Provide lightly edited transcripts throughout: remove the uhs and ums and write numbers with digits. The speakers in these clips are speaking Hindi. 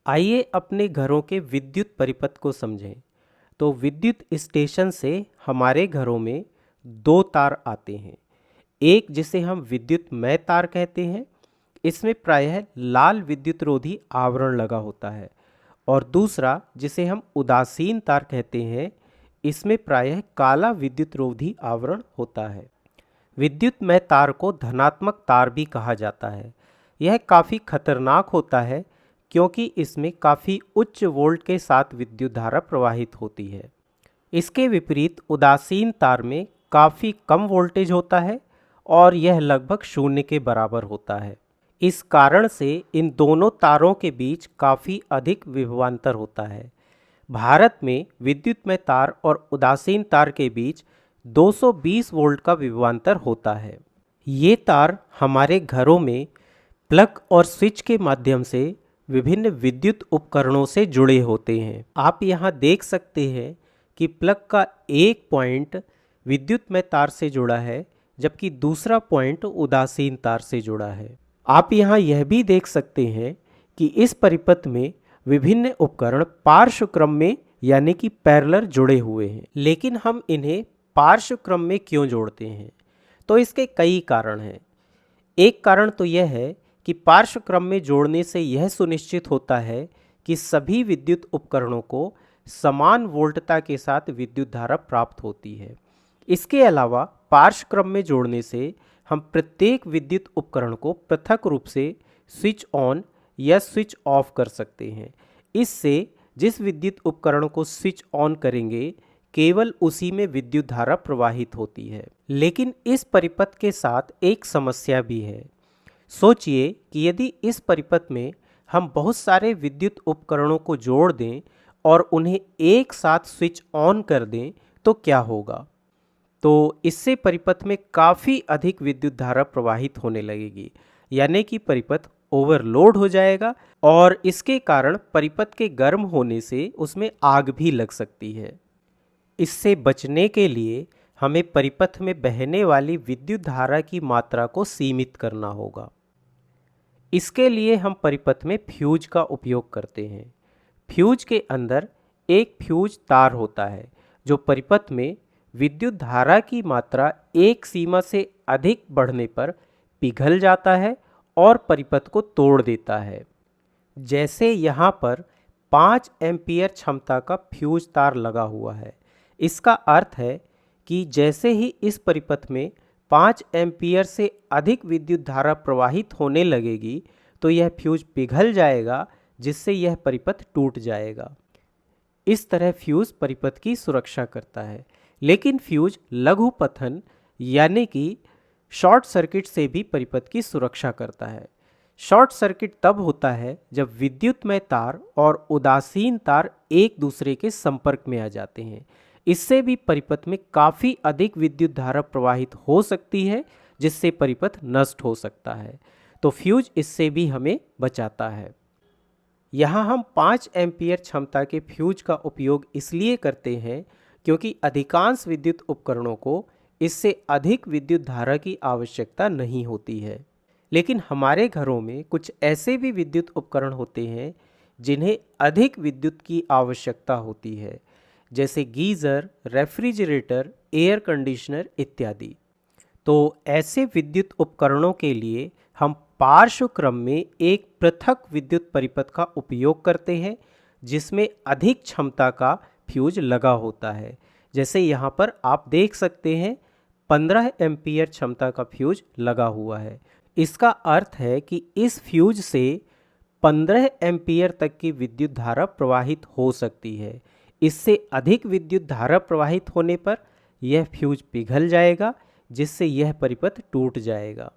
आइए अपने घरों के विद्युत परिपथ को समझें। तो विद्युत स्टेशन से हमारे घरों में दो तार आते हैं। एक जिसे हम विद्युतमय तार कहते हैं, इसमें प्रायः लाल विद्युत रोधी आवरण लगा होता है। और दूसरा जिसे हम उदासीन तार कहते हैं, इसमें प्रायः काला विद्युत रोधी आवरण होता है। विद्युतमय तार को धनात्मक तार भी कहा जाता है। यह काफ़ी खतरनाक होता है क्योंकि इसमें काफ़ी उच्च वोल्ट के साथ विद्युत धारा प्रवाहित होती है। इसके विपरीत उदासीन तार में काफ़ी कम वोल्टेज होता है और यह लगभग शून्य के बराबर होता है। इस कारण से इन दोनों तारों के बीच काफ़ी अधिक विभवांतर होता है। भारत में विद्युतमय तार और उदासीन तार के बीच 220 वोल्ट का विभवांतर होता है। ये तार हमारे घरों में प्लग और स्विच के माध्यम से विभिन्न विद्युत उपकरणों से जुड़े होते हैं। आप यहाँ देख सकते हैं कि प्लग का एक पॉइंट विद्युतमय तार से जुड़ा है, जबकि दूसरा पॉइंट उदासीन तार से जुड़ा है। आप यहाँ यह भी देख सकते हैं कि इस परिपथ में विभिन्न उपकरण पार्श्व क्रम में यानी कि पैरेलल जुड़े हुए हैं। लेकिन हम इन्हें पार्श्व क्रम में क्यों जोड़ते हैं? तो इसके कई कारण हैं। एक कारण तो यह है कि पार्श्व क्रम में जोड़ने से यह सुनिश्चित होता है कि सभी विद्युत उपकरणों को समान वोल्टता के साथ विद्युत धारा प्राप्त होती है। इसके अलावा पार्श्व क्रम में जोड़ने से हम प्रत्येक विद्युत उपकरण को पृथक रूप से स्विच ऑन या स्विच ऑफ कर सकते हैं। इससे जिस विद्युत उपकरण को स्विच ऑन करेंगे, केवल उसी में विद्युत धारा प्रवाहित होती है। लेकिन इस परिपथ के साथ एक समस्या भी है। सोचिए कि यदि इस परिपथ में हम बहुत सारे विद्युत उपकरणों को जोड़ दें और उन्हें एक साथ स्विच ऑन कर दें तो क्या होगा? तो इससे परिपथ में काफ़ी अधिक विद्युत धारा प्रवाहित होने लगेगी, यानी कि परिपथ ओवरलोड हो जाएगा और इसके कारण परिपथ के गर्म होने से उसमें आग भी लग सकती है। इससे बचने के लिए हमें परिपथ में बहने वाली विद्युत धारा की मात्रा को सीमित करना होगा। इसके लिए हम परिपथ में फ्यूज का उपयोग करते हैं। फ्यूज के अंदर एक फ्यूज तार होता है जो परिपथ में विद्युत धारा की मात्रा एक सीमा से अधिक बढ़ने पर पिघल जाता है और परिपथ को तोड़ देता है। जैसे यहाँ पर 5 एम्पीयर क्षमता का फ्यूज तार लगा हुआ है। इसका अर्थ है कि जैसे ही इस परिपथ में 5 एम्पीयर से अधिक विद्युत धारा प्रवाहित होने लगेगी तो यह फ्यूज पिघल जाएगा, जिससे यह परिपथ टूट जाएगा। इस तरह फ्यूज परिपथ की सुरक्षा करता है। लेकिन फ्यूज लघु पतन यानी कि शॉर्ट सर्किट से भी परिपथ की सुरक्षा करता है। शॉर्ट सर्किट तब होता है जब विद्युतमय तार और उदासीन तार एक दूसरे के संपर्क में आ जाते हैं। इससे भी परिपथ में काफ़ी अधिक विद्युत धारा प्रवाहित हो सकती है, जिससे परिपथ नष्ट हो सकता है। तो फ्यूज इससे भी हमें बचाता है। यहाँ हम 5 एम्पीयर क्षमता के फ्यूज का उपयोग इसलिए करते हैं क्योंकि अधिकांश विद्युत उपकरणों को इससे अधिक विद्युत धारा की आवश्यकता नहीं होती है। लेकिन हमारे घरों में कुछ ऐसे भी विद्युत उपकरण होते हैं जिन्हें अधिक विद्युत की आवश्यकता होती है, जैसे गीज़र, रेफ्रिजरेटर, एयर कंडीशनर इत्यादि। तो ऐसे विद्युत उपकरणों के लिए हम पार्श्व क्रम में एक पृथक विद्युत परिपथ का उपयोग करते हैं जिसमें अधिक क्षमता का फ्यूज लगा होता है। जैसे यहाँ पर आप देख सकते हैं 15 एम्पीयर क्षमता का फ्यूज लगा हुआ है। इसका अर्थ है कि इस फ्यूज से 15 एम्पीयर तक की विद्युत धारा प्रवाहित हो सकती है। इससे अधिक विद्युत धारा प्रवाहित होने पर यह फ्यूज पिघल जाएगा, जिससे यह परिपथ टूट जाएगा।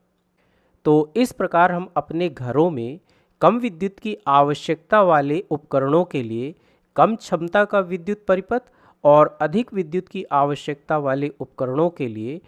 तो इस प्रकार हम अपने घरों में कम विद्युत की आवश्यकता वाले उपकरणों के लिए कम क्षमता का विद्युत परिपथ और अधिक विद्युत की आवश्यकता वाले उपकरणों के लिए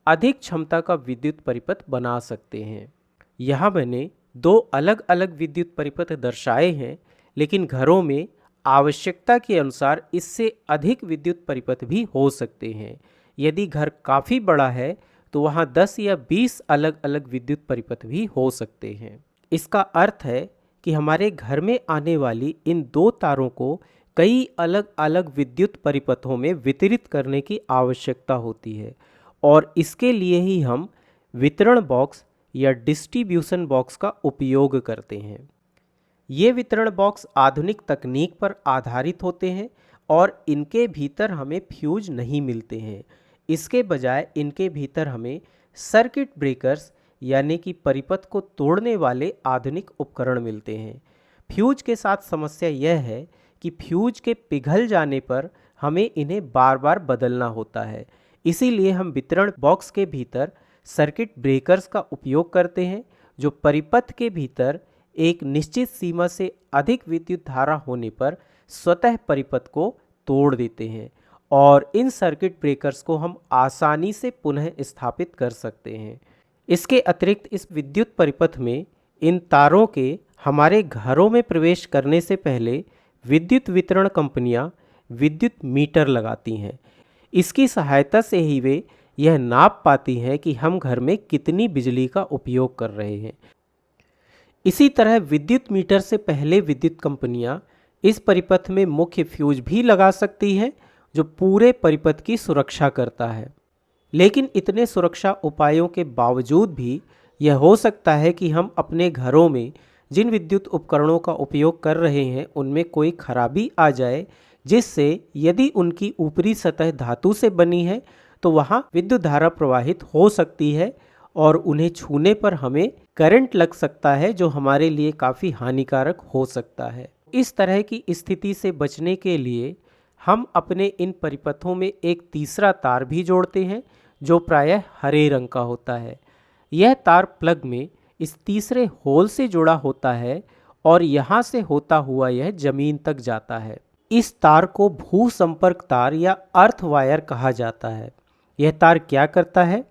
अधिक क्षमता का विद्युत परिपथ बना सकते हैं। यहाँ मैंने 2 अलग अलग विद्युत परिपथ दर्शाए हैं, लेकिन घरों में आवश्यकता के अनुसार इससे अधिक विद्युत परिपथ भी हो सकते हैं। यदि घर काफ़ी बड़ा है तो वहाँ 10 या 20 अलग अलग विद्युत परिपथ भी हो सकते हैं। इसका अर्थ है कि हमारे घर में आने वाली इन दो तारों को कई अलग अलग विद्युत परिपथों में वितरित करने की आवश्यकता होती है और इसके लिए ही हम वितरण बॉक्स या डिस्ट्रीब्यूशन बॉक्स का उपयोग करते हैं। ये वितरण बॉक्स आधुनिक तकनीक पर आधारित होते हैं और इनके भीतर हमें फ्यूज नहीं मिलते हैं। इसके बजाय इनके भीतर हमें सर्किट ब्रेकर्स यानी कि परिपथ को तोड़ने वाले आधुनिक उपकरण मिलते हैं। फ्यूज के साथ समस्या यह है कि फ्यूज के पिघल जाने पर हमें इन्हें बार बार बदलना होता है। इसीलिए हम वितरण बॉक्स के भीतर सर्किट ब्रेकर्स का उपयोग करते हैं जो परिपथ के भीतर एक निश्चित सीमा से अधिक विद्युत धारा होने पर स्वतः परिपथ को तोड़ देते हैं और इन सर्किट ब्रेकर्स को हम आसानी से पुनः स्थापित कर सकते हैं। इसके अतिरिक्त इस विद्युत परिपथ में इन तारों के हमारे घरों में प्रवेश करने से पहले विद्युत वितरण कंपनियां विद्युत मीटर लगाती हैं। इसकी सहायता से ही वे यह नाप पाती हैं कि हम घर में कितनी बिजली का उपयोग कर रहे हैं। इसी तरह विद्युत मीटर से पहले विद्युत कंपनियां इस परिपथ में मुख्य फ्यूज भी लगा सकती हैं जो पूरे परिपथ की सुरक्षा करता है। लेकिन इतने सुरक्षा उपायों के बावजूद भी यह हो सकता है कि हम अपने घरों में जिन विद्युत उपकरणों का उपयोग कर रहे हैं उनमें कोई खराबी आ जाए, जिससे यदि उनकी ऊपरी सतह धातु से बनी है तो वहाँ विद्युत धारा प्रवाहित हो सकती है और उन्हें छूने पर हमें करंट लग सकता है जो हमारे लिए काफ़ी हानिकारक हो सकता है। इस तरह की स्थिति से बचने के लिए हम अपने इन परिपथों में एक तीसरा तार भी जोड़ते हैं जो प्रायः हरे रंग का होता है। यह तार प्लग में इस तीसरे होल से जुड़ा होता है और यहाँ से होता हुआ यह जमीन तक जाता है। इस तार को भू संपर्क तार या अर्थ वायर कहा जाता है। यह तार क्या करता है?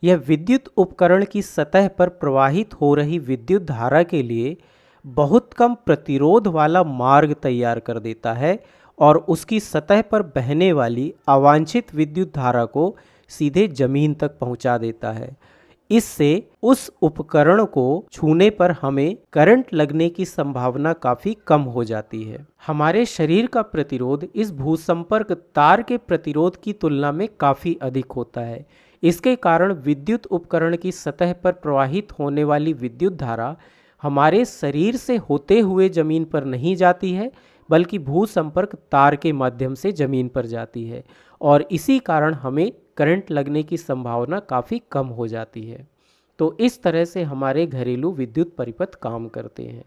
यह विद्युत उपकरण की सतह पर प्रवाहित हो रही विद्युत धारा के लिए बहुत कम प्रतिरोध वाला मार्ग तैयार कर देता है और उसकी सतह पर बहने वाली अवांछित विद्युत धारा को सीधे जमीन तक पहुंचा देता है। इससे उस उपकरण को छूने पर हमें करंट लगने की संभावना काफ़ी कम हो जाती है। हमारे शरीर का प्रतिरोध इस भूसंपर्क तार के प्रतिरोध की तुलना में काफ़ी अधिक होता है। इसके कारण विद्युत उपकरण की सतह पर प्रवाहित होने वाली विद्युत धारा हमारे शरीर से होते हुए जमीन पर नहीं जाती है, बल्कि भूसंपर्क तार के माध्यम से जमीन पर जाती है और इसी कारण हमें करंट लगने की संभावना काफ़ी कम हो जाती है। तो इस तरह से हमारे घरेलू विद्युत परिपथ काम करते हैं।